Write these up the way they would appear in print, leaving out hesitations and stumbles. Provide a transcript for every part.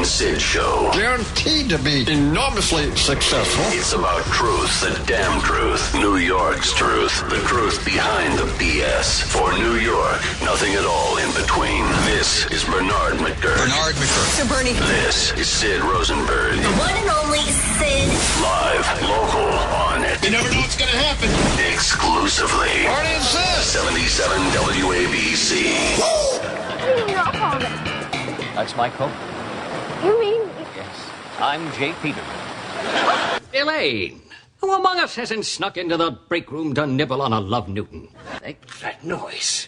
and Sid Show. Guaranteed to be enormously successful. It's about truth, the damn truth, New York's truth, the truth behind the BS. For New York, nothing at all in between. This is Bernard McGurk. Bernard McGurk. So Bernie. This is Sid Rosenberg. The one and only Sid. Live, local, on it. You never know what's going to happen. Exclusively. Party and Sid. 77 WABC. That's my coat. You mean? Yes. I'm J. Peterman. Elaine, who among us hasn't snuck into the break room to nibble on a Love Newton? That noise.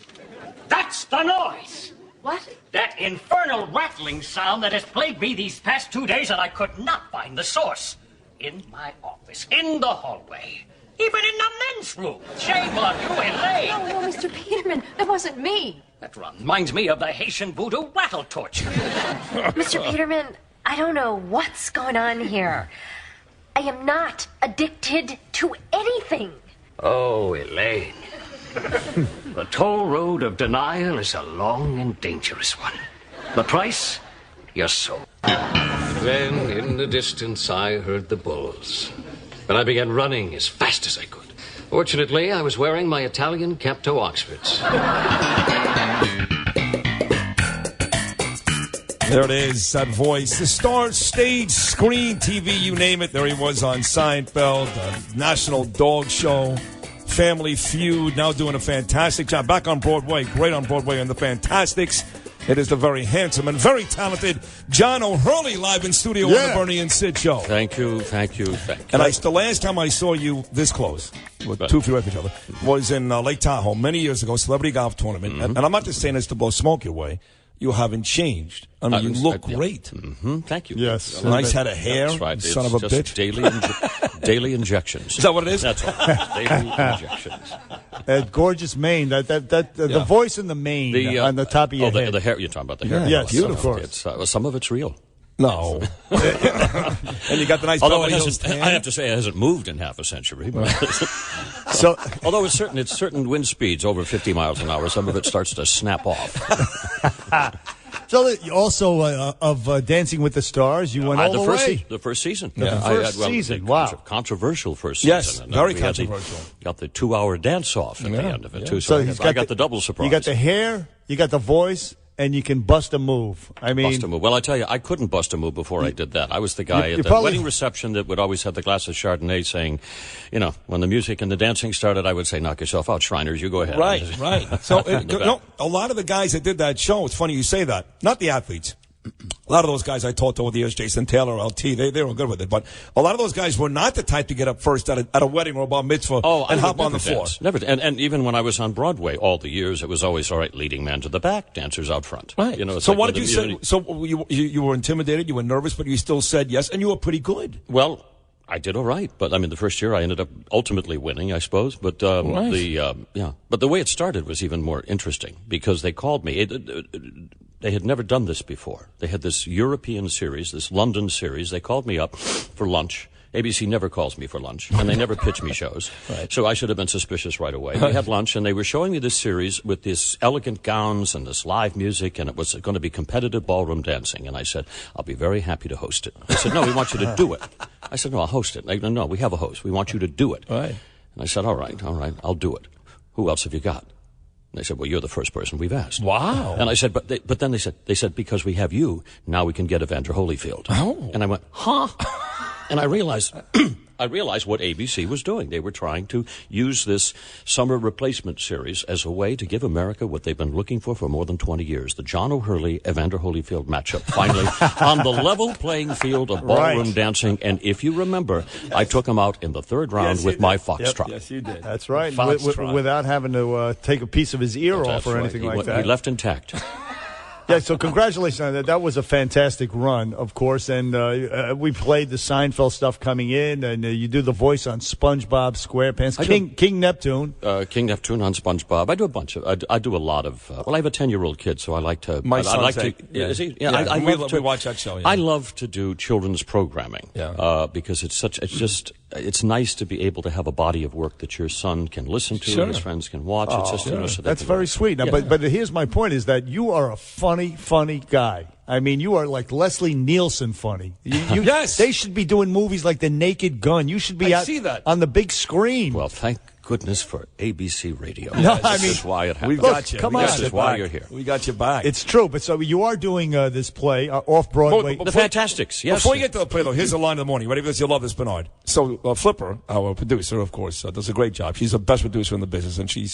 That's the noise! What? That infernal rattling sound that has plagued me these past 2 days, and I could not find the source. In my office, in the hallway, even in the men's room. Shame on you, Elaine. No, Mr. Peterman, that wasn't me. That reminds me of the Haitian voodoo rattle torture. Mr. Peterman, I don't know what's going on here. I am not addicted to anything. Oh, Elaine. The toll road of denial is a long and dangerous one. The price? Your soul. Then, in the distance, I heard the bulls. And I began running as fast as I could. Fortunately, I was wearing my Italian cap-toe Oxfords. There it is, that voice. The star, stage, screen, TV, you name it. There he was on Seinfeld, National Dog Show, Family Feud, now doing a fantastic job. Back on Broadway, great on Broadway on The Fantastics. It is the very handsome and very talented John O'Hurley live in studio on the Bernie and Sid Show. Thank you. And the last time I saw you this close, with 2 feet away from each other, was in Lake Tahoe many years ago, celebrity golf tournament. Mm-hmm. And I'm not just saying this to blow smoke your way. You haven't changed. I mean, you look great. Mm-hmm. Thank you. Yes. Nice head of hair. That's right. Son It's of a just bitch. Daily injections. Is that what it is? That's right. Daily injections. Gorgeous mane. The voice in the mane on the top of your head. The hair. You're talking about the hair. Yes, beautiful. Some of it's real. No. And you got the nice Although Beverly Hills tan. I have to say it hasn't moved in half a century. So, although it's certain wind speeds over 50 miles an hour, some of it starts to snap off. So also of Dancing with the Stars, you went all the way. The first season. Season, wow. Controversial first season. Yes, very controversial. Got the 2-hour dance-off at the end of it, too. So I got the double surprise. You got the hair, you got the voice, and you can bust a move. Bust a move. Well, I tell you, I couldn't bust a move before I did that. I was the guy at the wedding reception that would always have the glass of Chardonnay saying, when the music and the dancing started, I would say, knock yourself out, Shriners, you go ahead. Right. So, a lot of the guys that did that show, it's funny you say that, not the athletes. A lot of those guys I talked to over the years, Jason Taylor, LT, they were good with it. But a lot of those guys were not the type to get up first at a wedding or a bar mitzvah and hop on the floor. Never. And even when I was on Broadway all the years, it was always, all right, leading man to the back, dancers out front. Right. So what did you say? So you were intimidated, you were nervous, but you still said yes, and you were pretty good. Well, I did all right, but I mean, the first year I ended up ultimately winning, I suppose. But but the way it started was even more interesting because they called me. They had never done this before. They had this European series, this London series. They called me up for lunch. ABC never calls me for lunch, and they never pitch me shows. Right. So I should have been suspicious right away. We had lunch, and they were showing me this series with these elegant gowns and this live music, and it was going to be competitive ballroom dancing. And I said, I'll be very happy to host it. They said, no, we want you to do it. I said, no, I'll host it. They said, no, we have a host. We want you to do it. Right. And I said, all right, I'll do it. Who else have you got? And they said, well, you're the first person we've asked. Wow. And I said, but then they said, because we have you, now we can get Evander Holyfield. Oh. And I went, huh? And I realized what ABC was doing. They were trying to use this summer replacement series as a way to give America what they've been looking for more than 20 years. The John O'Hurley, Evander Holyfield matchup. Finally, on the level playing field of ballroom dancing. And if you remember, I took him out in the third round with my foxtrot. Yes, you did. That's right. Without having to take a piece of his ear off or anything like that. He left intact. Yeah, so congratulations on that. That was a fantastic run, of course. And we played the Seinfeld stuff coming in, and you do the voice on SpongeBob SquarePants. King Neptune. King Neptune on SpongeBob. I do a bunch of. I do a lot of. I have a 10-year-old kid, so I like to. My son's like eight. to. Is he? Yeah, we watch that show. Yeah. I love to do children's programming. Yeah. Because it's nice to be able to have a body of work that your son can listen to and his friends can watch. Oh, it's just, so that's very sweet. Now, but here's my point: is that you are a funny guy. I mean, you are like Leslie Nielsen funny. Yes. They should be doing movies like The Naked Gun. You should be I out see that. on the big screen. Well, thank goodness for ABC Radio. No, I This mean, is why it happened. We've got you. come We on. got This you is why back. you're here. We got you back. It's true, but so you are doing this play off-Broadway. Well, The Fantastics, yes. Before you get to the play, though, here's the line of the morning. Ready for this? You'll love this, Bernard. So Flipper, our producer, of course, does a great job. She's the best producer in the business, and she's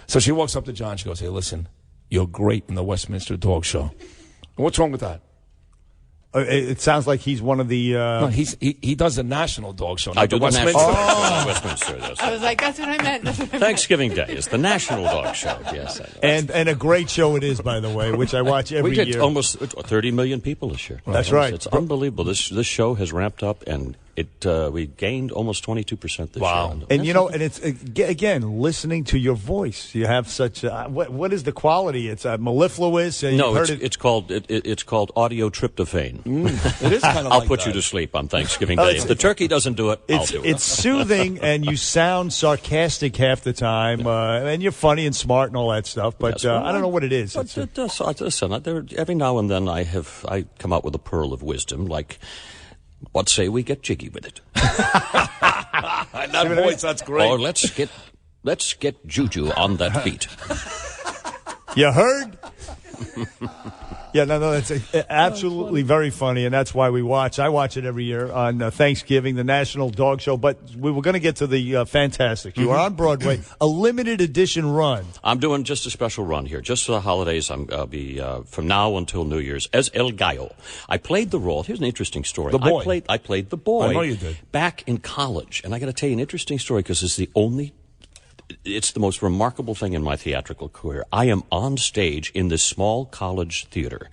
so she walks up to John. She goes, "Hey, listen, you're great in the Westminster Dog Show." What's wrong with that? It sounds like he's one of the... No, he does the National Dog Show. Not I do the Westminster. National Dog Show in Westminster. Yes. I was like, that's what I meant. That's what I meant. Thanksgiving Day is the National Dog Show. Yes, I know. and a great show it is, by the way, which I watch every We did year. almost 30 million people this year. That's right. It's unbelievable. This show has ramped up, and we gained almost 22% this year. And you know, and it's again listening to your voice. You have such what is the quality? It's mellifluous. No, it's called audio tryptophan. It is kind of I'll like put that. you to sleep on Thanksgiving Day. If the turkey doesn't do it, I'll do it. It's soothing, and you sound sarcastic half the time, and you're funny and smart and all that stuff. But Yes, well, I don't know what it is. But listen, every now and then I come out with a pearl of wisdom, like, what say we get jiggy with it? That voice, that's great. Or let's get juju on that beat. You heard? Yeah, no, that's absolutely very funny, and that's why we watch. I watch it every year on Thanksgiving, the National Dog Show. But we were going to get to the Fantastics. You are on Broadway, a limited edition run. I'm doing just a special run here, just for the holidays. I'll be from now until New Year's as El Gallo. I played the role. Here's an interesting story. The boy. I played the boy. I know you did. Back in college, and I got to tell you an interesting story because it's the most remarkable thing in my theatrical career. I am on stage in this small college theater,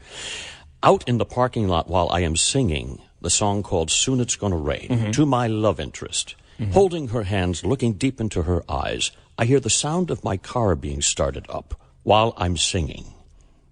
out in the parking lot while I am singing the song called Soon It's Gonna Rain to my love interest. Holding her hands, looking deep into her eyes, I hear the sound of my car being started up while I'm singing.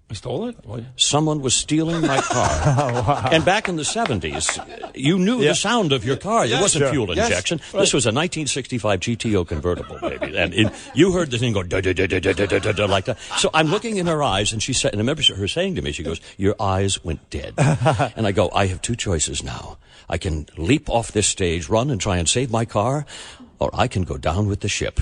You stole it? What? Someone was stealing my car. And back in the 70s, you knew the sound of your car. There wasn't fuel injection. This was a 1965 GTO convertible, baby. And you heard the thing go da-da-da-da-da-da-da-da like that. So I'm looking in her eyes, and she said, and I remember her saying to me, she goes, "Your eyes went dead." And I go, "I have two choices now. I can leap off this stage, run and try and save my car, or I can go down with the ship."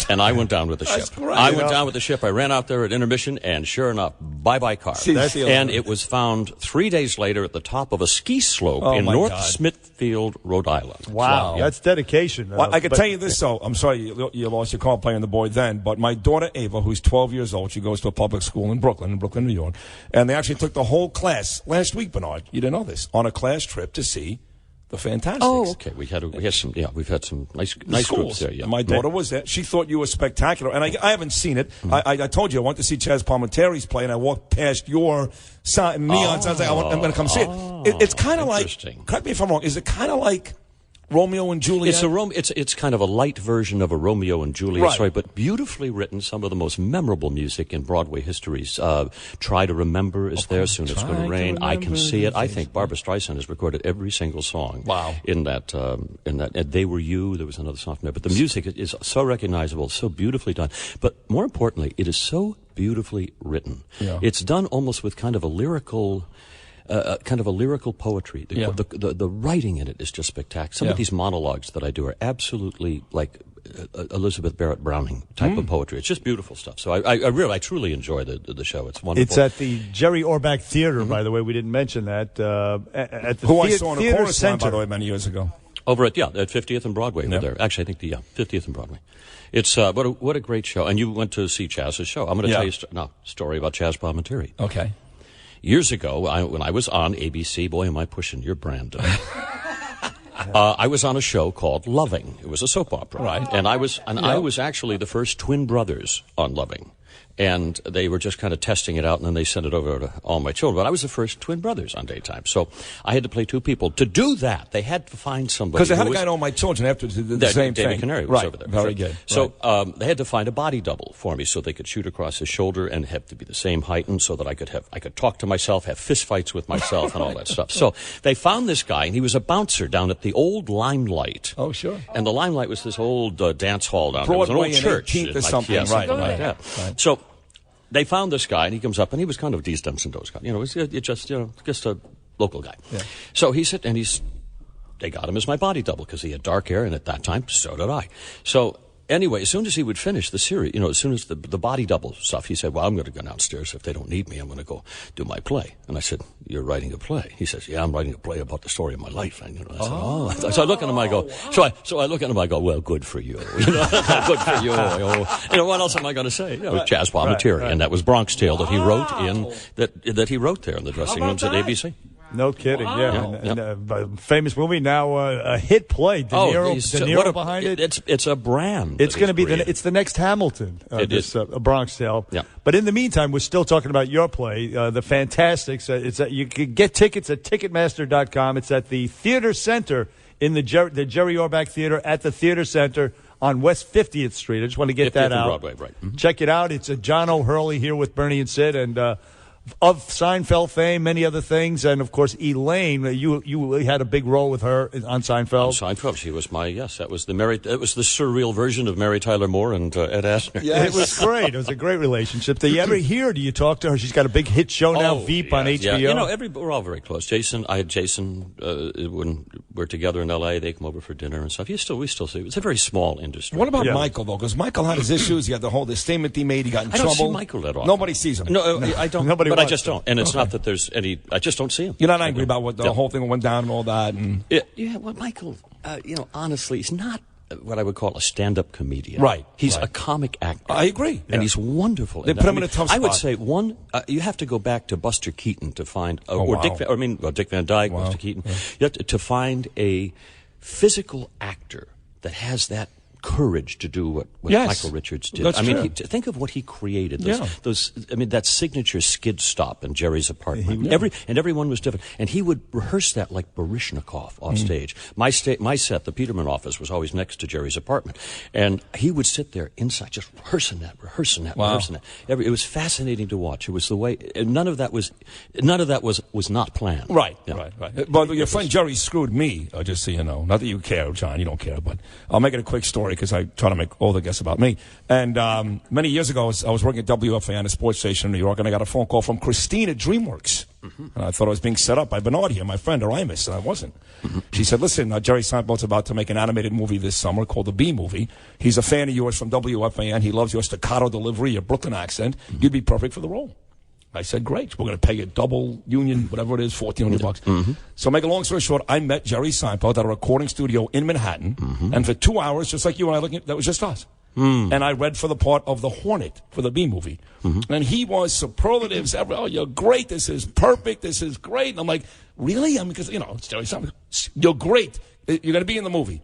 And I went down with the ship. I went down with the ship. I ran out there at intermission, and sure enough, bye-bye car. And it was found 3 days later at the top of a ski slope in North Smithfield, Rhode Island. Wow, that's dedication. Well, I can tell you this, though. I'm sorry you lost your car playing the boy then, but my daughter Ava, who's 12 years old, she goes to a public school in Brooklyn, New York, and they actually took the whole class last week, Bernard, you didn't know this, on a class trip to see the Fantastics. Oh, okay. We've had some nice groups there. Yeah. My daughter was there. She thought you were spectacular, and I haven't seen it. I told you I went to see Chaz Palminteri's play, and I walked past your neon signs. I'm going to come see it. It's kind of like. Correct me if I'm wrong. Is it kind of like Romeo and Juliet? It's kind of a light version of a Romeo and Juliet story, but beautifully written. Some of the most memorable music in Broadway history's "Try to Remember" is there. Soon It's Going to Rain. I Can See It. I think Barbra Streisand has recorded every single song. Wow. In that, They Were You. There was another song from there, but the music is so recognizable, so beautifully done. But more importantly, it is so beautifully written. Yeah. It's done almost with kind of a lyrical poetry. The writing in it is just spectacular. Some of these monologues that I do are absolutely like Elizabeth Barrett Browning type of poetry. It's just beautiful stuff. So I truly enjoy the show. It's wonderful. It's at the Jerry Orbach Theater, by the way. We didn't mention that. At the I saw in the Theater chorus line, by Center. the way, many years ago. Over at 50th and Broadway. Over there. Actually, I think 50th and Broadway. It's what a great show. And you went to see Chaz's show. I'm going to tell you a story about Chaz Palminteri. Okay. Years ago, when I was on ABC, boy, am I pushing your brand. I was on a show called Loving. It was a soap opera, right? And I was actually the first twin brothers on Loving. And they were just kind of testing it out, and then they sent it over to all my children. But I was the first twin brothers on daytime, so I had to play two people. To do that, they had to find somebody. Because they had a guy in All My Children after the same David thing. Canary was over there. Very good. So they had to find a body double for me, so they could shoot across his shoulder and have to be the same height, and so that I could talk to myself, have fist fights with myself, and all that stuff. So they found this guy, and he was a bouncer down at the old Limelight. Oh, sure. And the Limelight was this old dance hall down there. It was Broadway an old and church. 18th or something. Right. Right. So they found this guy, and he comes up, and he was kind of a Dees Dempsey guy. You know, he's just a local guy. Yeah. So they got him as my body double because he had dark hair, and at that time, so did I. So anyway, as soon as he would finish the series, as soon as the body double stuff, he said, well, I'm going to go downstairs. If they don't need me, I'm going to go do my play. And I said, you're writing a play? He says, yeah, I'm writing a play about the story of my life. And, I said, So I look at him, I go, so I look at him, I go, well, good for you. Good for you. What else am I going to say? Jazz Bombeteer. And that was Bronx Tale that he wrote that he wrote there in the dressing rooms at ABC. No kidding, famous movie, now a hit play. De Niro behind it. It's a brand. It's going to be it's the next Hamilton. A Bronx Tale. Yeah. But in the meantime, we're still talking about your play, The Fantastics. You can get tickets at Ticketmaster.com. It's at the Theater Center in the Jerry Orbach Theater at the Theater Center on West 50th Street. I just want to get that out. Broadway, right. Mm-hmm. Check it out. It's John O'Hurley here with Bernie and Sid, and of Seinfeld fame, many other things, and of course Elaine. You had a big role with her on Seinfeld. Seinfeld, she was that was the surreal version of Mary Tyler Moore and Ed Asner. Yes. It was great. It was a great relationship. Do you ever hear? Do you talk to her? She's got a big hit show now, Veep on HBO. Yeah. We're all very close. I had Jason when we're together in L.A. They come over for dinner and stuff. We still see. It's a very small industry. What about Michael though? Because Michael had his issues. He had the statement he made. He got in trouble. I don't see Michael that often. Nobody sees him. No, I don't. Nobody. But I just don't. And it's not that there's any. I just don't see him. You're not angry about what the whole thing went down and all that. And well, Michael, honestly, he's not what I would call a stand-up comedian. Right. He's a comic actor. I agree. And he's wonderful. They put him in a tough spot. I would say you have to go back to Buster Keaton to find, Dick Van Dyke, Buster Keaton. Yeah. You have to find a physical actor that has that courage to do what Michael Richards did. That's true. Think of what he created. That signature skid stop in Jerry's apartment. Everyone was different. And he would rehearse that like Baryshnikov off stage. My set, the Peterman office, was always next to Jerry's apartment. And he would sit there inside just rehearsing that. It was fascinating to watch. It was the way, none of that was not planned. Right. But your friend Jerry screwed me, just so you know. Not that you care, John, you don't care, but I'll make it a quick story because I try to make all the guests about me. And many years ago, I was working at WFAN, a sports station in New York, and I got a phone call from Christine at DreamWorks. Mm-hmm. And I thought I was being set up by Bernard here, my friend, or Imus, and I wasn't. Mm-hmm. She said, listen, Jerry Seinfeld's about to make an animated movie this summer called The Bee Movie. He's a fan of yours from WFAN. He loves your staccato delivery, your Brooklyn accent. Mm-hmm. You'd be perfect for the role. I said, great. We're going to pay you double union, whatever it is, $1,400. Mm-hmm. So make a long story short, I met Jerry Seinfeld at a recording studio in Manhattan. Mm-hmm. And for 2 hours, just like you and I that was just us. Mm. And I read for the part of the Hornet for the Bee Movie. Mm-hmm. And he was superlatives. You're great. This is perfect. This is great. And I'm like, really? Because, it's Jerry Seinfeld. You're great. You're going to be in the movie.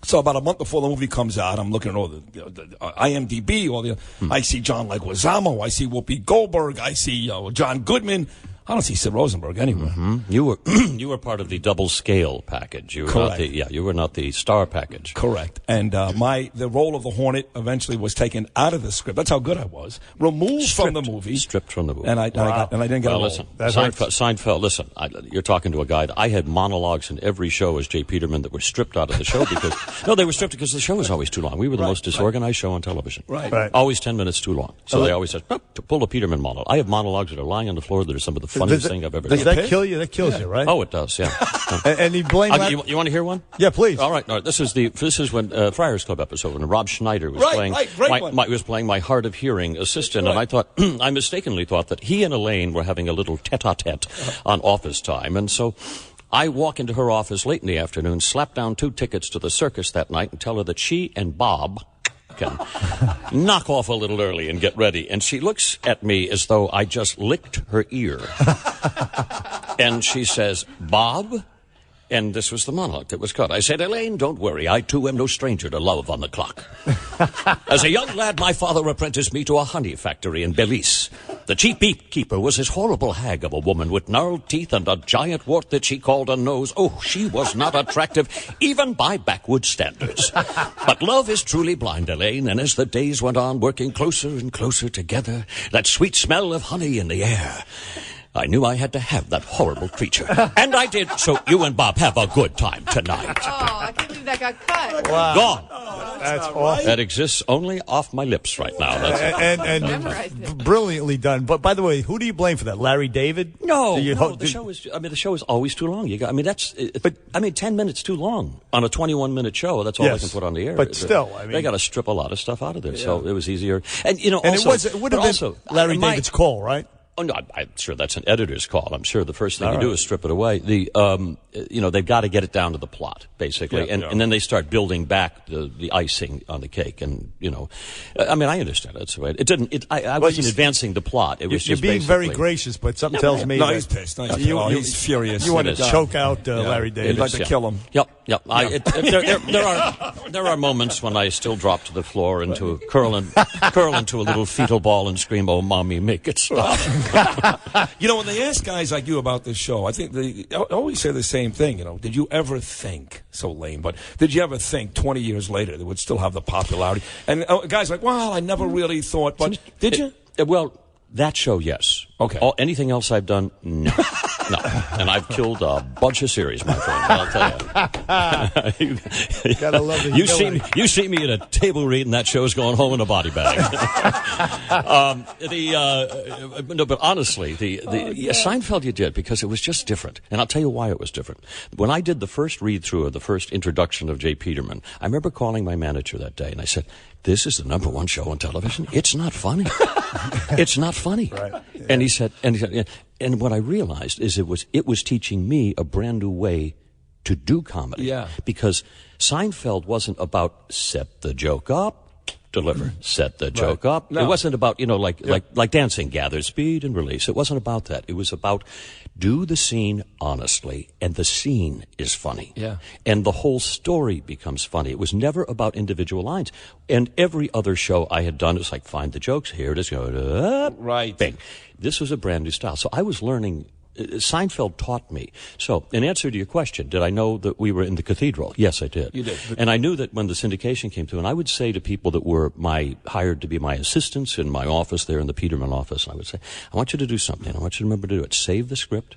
So about a month before the movie comes out, I'm looking at all the IMDb, I see John Leguizamo, I see Whoopi Goldberg, I see John Goodman. I don't see Sid Rosenberg anywhere. Mm-hmm. You were part of the double scale package. You were Correct. You were not the star package. Correct. And the role of the Hornet eventually was taken out of the script. That's how good I was. Removed from the movie. Stripped from the movie. And I didn't get a role. Listen, Seinfeld. Listen, you're talking to a guy. I had monologues in every show as Jay Peterman that were stripped out of the show because they were stripped because the show was always too long. We were the most disorganized show on television. Right. Always 10 minutes too long. So they always said, to pull a Peterman monologue. I have monologues that are lying on the floor that are some of the funniest thing I've ever done. Does that kill you? That kills you, right? Oh, it does, yeah. And he blamed you want to hear one? Yeah, please. All right. This is when Friars Club episode when Rob Schneider was playing my hard of hearing assistant, and I thought I mistakenly thought that he and Elaine were having a little tete-a-tete on office time, and so I walk into her office late in the afternoon, slap down 2 tickets to the circus that night, and tell her that she and Bob can knock off a little early and get ready. And she looks at me as though I just licked her ear. And she says, Bob? And this was the monologue that was cut. I said, Elaine, don't worry. I, too, am no stranger to love on the clock. As a young lad, my father apprenticed me to a honey factory in Belize. The chief beekeeper was his horrible hag of a woman with gnarled teeth and a giant wart that she called a nose. Oh, she was not attractive, even by backwoods standards. But love is truly blind, Elaine, and as the days went on, working closer and closer together, that sweet smell of honey in the air, I knew I had to have that horrible creature. And I did, so you and Bob have a good time tonight. Oh, I can't believe that that got cut. Wow. Gone. That's awesome. That exists only off my lips right now. Memorized it. Brilliantly done. But by the way, who do you blame for that? Larry David? No, Do you no. The show is. I mean, the show is always too long. You got. I mean, that's. But I mean, 10 minutes too long on a 21-minute show. That's all Yes. they can put on the air. But still, I mean, they got to strip a lot of stuff out of there. So it was easier. And And also, it would have been also, Larry David's call, right? Oh no, I'm sure that's an editor's call. I'm sure the first thing you do is strip it away. They've got to get it down to the plot, basically, and then they start building back the icing on the cake. And I mean, I understand that's the way it didn't. I wasn't advancing the plot. It was You're just being very basically- gracious, but something tells me No, that he's pissed. No, he's furious. you want to It is. choke out Larry You'd David. like to kill him. Yep. There are moments when I still drop to the floor and curl into a little fetal ball and scream, "Oh, mommy, make it stop." When they ask guys like you about this show, I think they always say the same thing. Did you ever think, so lame, but did you ever think 20 years later they would still have the popularity? And guys like, well, I never really thought, but did you? Well, that show, yes. Okay. Anything else I've done, no. No. And I've killed a bunch of series, my friend. I'll tell you. Gotta love the you see me at a table reading that show's going home in a body bag. No, but honestly, Seinfeld you did because it was just different. And I'll tell you why it was different. When I did the first read-through of the first introduction of J. Peterman, I remember calling my manager that day and I said, "This is the #1 show on television. It's not funny. It's not funny." Right. Yeah. And he said, and what I realized is it was teaching me a brand new way to do comedy. Yeah. Because Seinfeld wasn't about set the joke up, deliver, set the joke up. No. It wasn't about, like dancing, gather speed and release. It wasn't about that. It was about do the scene honestly, and the scene is funny. Yeah. And the whole story becomes funny. It was never about individual lines. And every other show I had done is like, find the jokes, here it is, go, Right. bang. This was a brand new style. So I was learning. Seinfeld taught me. So, in answer to your question, did I know that we were in the cathedral? Yes, I did. You did. And I knew that when the syndication came through, and I would say to people that were hired to be my assistants in my office there in the Peterman office, I would say, I want you to do something. I want you to remember to do it. Save the script.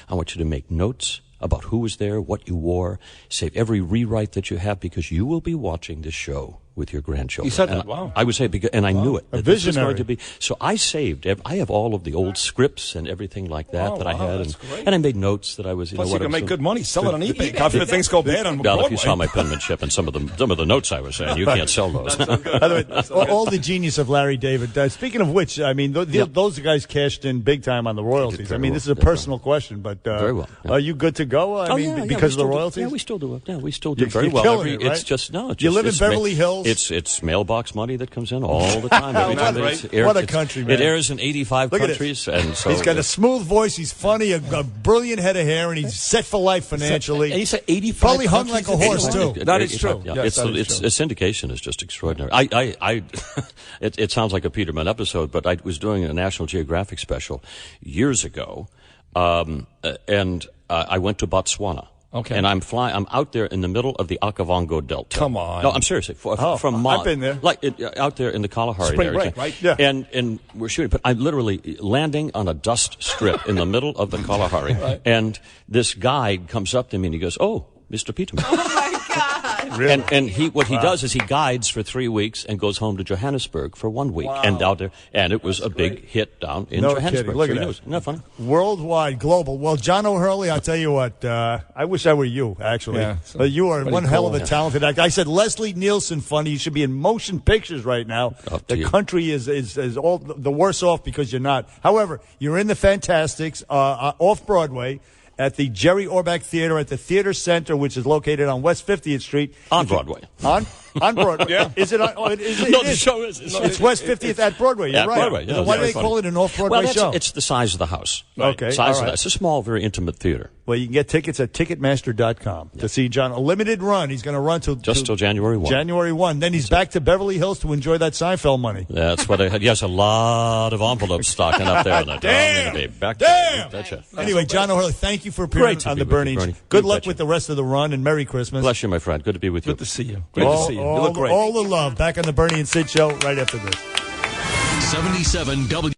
I want you to make notes about who was there, what you wore. Save every rewrite that you have because you will be watching this show with your grandchildren. You said that, And wow. I would say, and I knew it. A that this was visionary. going to be. So I saved. I have all of the old scripts and everything like that I had, that's great. and I make notes that I was. Plus, you what I can was make doing. good money. Sell it on eBay. God forbid things go bad on Well, Broadway. if you saw my penmanship and some of the notes I was saying, you can't sell those. By the way, all the genius of Larry David. Speaking of which, I mean, those guys cashed in big time on the royalties. I mean, this is a personal question, but Very well, yeah. Are you good to go? I mean, because of the royalties? Yeah, we still do. Yeah, we still do You're very well. killing it, right? It's just no. You live in Beverly Hills? It's mailbox money that comes in all the time. Every time What it airs, what a country, man. It airs in 85 Look at countries, and so He's got a smooth voice. He's funny, a brilliant head of hair, and he's set for life financially. And he said 85. Probably hung like a horse, too. That is true. Yeah, Yes, that is true. its syndication is just extraordinary. It sounds like a Peterman episode, but I was doing a National Geographic special years ago, and I went to Botswana. Okay. And I'm out there in the middle of the Okavango Delta. Come on. No, I'm serious. From I've been there. Out there in the Kalahari Spring area. break, right? Yeah. And we're shooting, but I'm literally landing on a dust strip in the middle of the Kalahari. Right. And this guide comes up to me and he goes, "Oh, Mr. Peterman." Oh my God. Really? And he does is he guides for 3 weeks and goes home to Johannesburg for 1 week. Wow. And out there, and it was a big hit down in No Johannesburg. kidding. Look at So, that. Isn't that funny? Worldwide, global. Well, John O'Hurley, I'll tell you what, I wish I were you, actually. Yeah. But you are Pretty one hell of a cool. talented actor. I said Leslie Nielsen funny. You should be in motion pictures right now. Up to The you. country is all the worse off because you're not. However, you're in the Fantastics off Broadway at the Jerry Orbach Theater at the Theater Center, which is located on West 50th Street. On Broadway. On Broadway. Yeah. Is it? No, the show is. It's West 50th at Broadway. You're At right. Broadway, yeah, So why do very they call it an off-Broadway Well, show? it's the size of the house. Okay, Size all of right. that. It's a small, very intimate theater. Well, you can get tickets at Ticketmaster.com to see John. A limited run. He's going to run till January 1. January 1. Then he's back to Beverly Hills to enjoy that Seinfeld money. That's what I had. Yes, a lot of envelopes stocking up there. Damn! I'm gonna be back Damn! Betcha. Anyway, John O'Hurley, thank you for appearing Great to on be the with you, Bernie. Bernie. Good You luck betcha. with the rest of the run, and Merry Christmas. Bless you, my friend. Good to be with you. Good to see you. Great to see you. You look great. All the love. Back on the Bernie and Sid show right after this. 77 W.